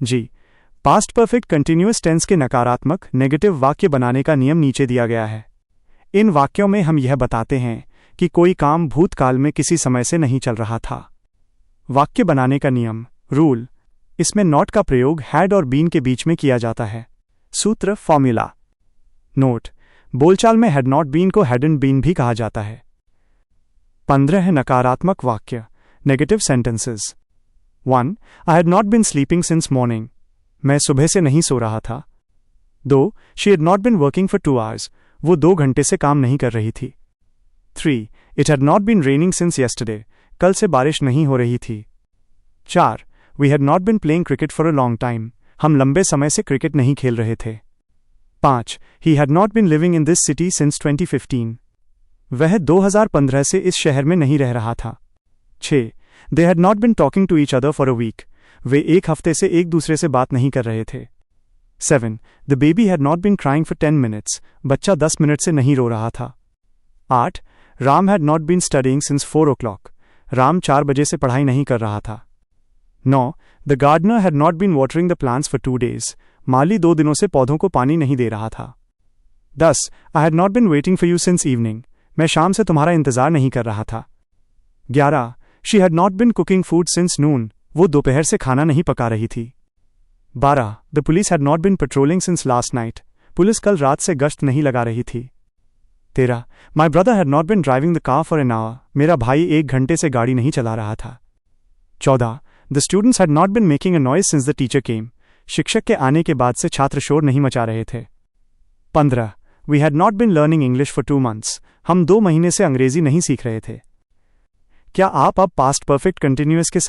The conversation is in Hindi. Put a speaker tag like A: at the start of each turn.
A: जी, पास्ट परफेक्ट कंटिन्यूअस टेंस के नकारात्मक नेगेटिव वाक्य बनाने का नियम नीचे दिया गया है। इन वाक्यों में हम यह बताते हैं कि कोई काम भूतकाल में किसी समय से नहीं चल रहा था। वाक्य बनाने का नियम रूल, इसमें नॉट का प्रयोग हैड और बीन के बीच में किया जाता है। सूत्र फॉर्मूला। नोट, बोलचाल में हैड नॉट बीन को हैडंट बीन भी कहा जाता है। 15 नकारात्मक वाक्य negative sentences. 1. I had not been sleeping since morning. मैं सुबह से नहीं सो रहा था। 2. She had not been working for 2 hours. वो 2 घंटे से काम नहीं कर रही थी। 3. It had not been raining since yesterday. कल से बारिश नहीं हो रही थी। 4. We had not been playing cricket for a long time. हम लंबे समय से क्रिकेट नहीं खेल रहे थे। 5. He had not been living in this city since 2015. वह 2015 से इस शहर में नहीं रह रहा था। 6. They had not been talking to each other for a week. वे एक हफ्ते से एक दूसरे से बात नहीं कर रहे थे। 7. The baby had not been crying for 10 minutes. बच्चा 10 मिनट से नहीं रो रहा था। 8. Ram had not been studying since 4 o'clock. Ram 4 बजे से पढ़ाई नहीं कर रहा था। 9. The gardener had not been watering the plants for 2 days. माली 2 दिनों से पौधों को पानी नहीं दे रहा था। 10. I had not been waiting for you since evening. मैं शाम से तुम्हारा इंतजार नहीं कर रहा था। 11. She had not been cooking food since noon. वो दोपहर से खाना नहीं पका रही थी। 12. The police had not been patrolling since last night. Police कल रात से गश्त नहीं लगा रही थी। 13. My brother had not been driving the car for an hour. मेरा भाई 1 घंटे से गाड़ी नहीं चला रहा था। 14. The students had not been making a noise since the teacher came. शिक्षक के आने के बाद से छात्र शोर नहीं मचा रहे थे। 15. We had not been learning English for 2 months. हम 2 महीने से अंग्रेजी नहीं सीख रहे थे। क्या आप अब पास्ट परफेक्ट कंटिन्यूअस के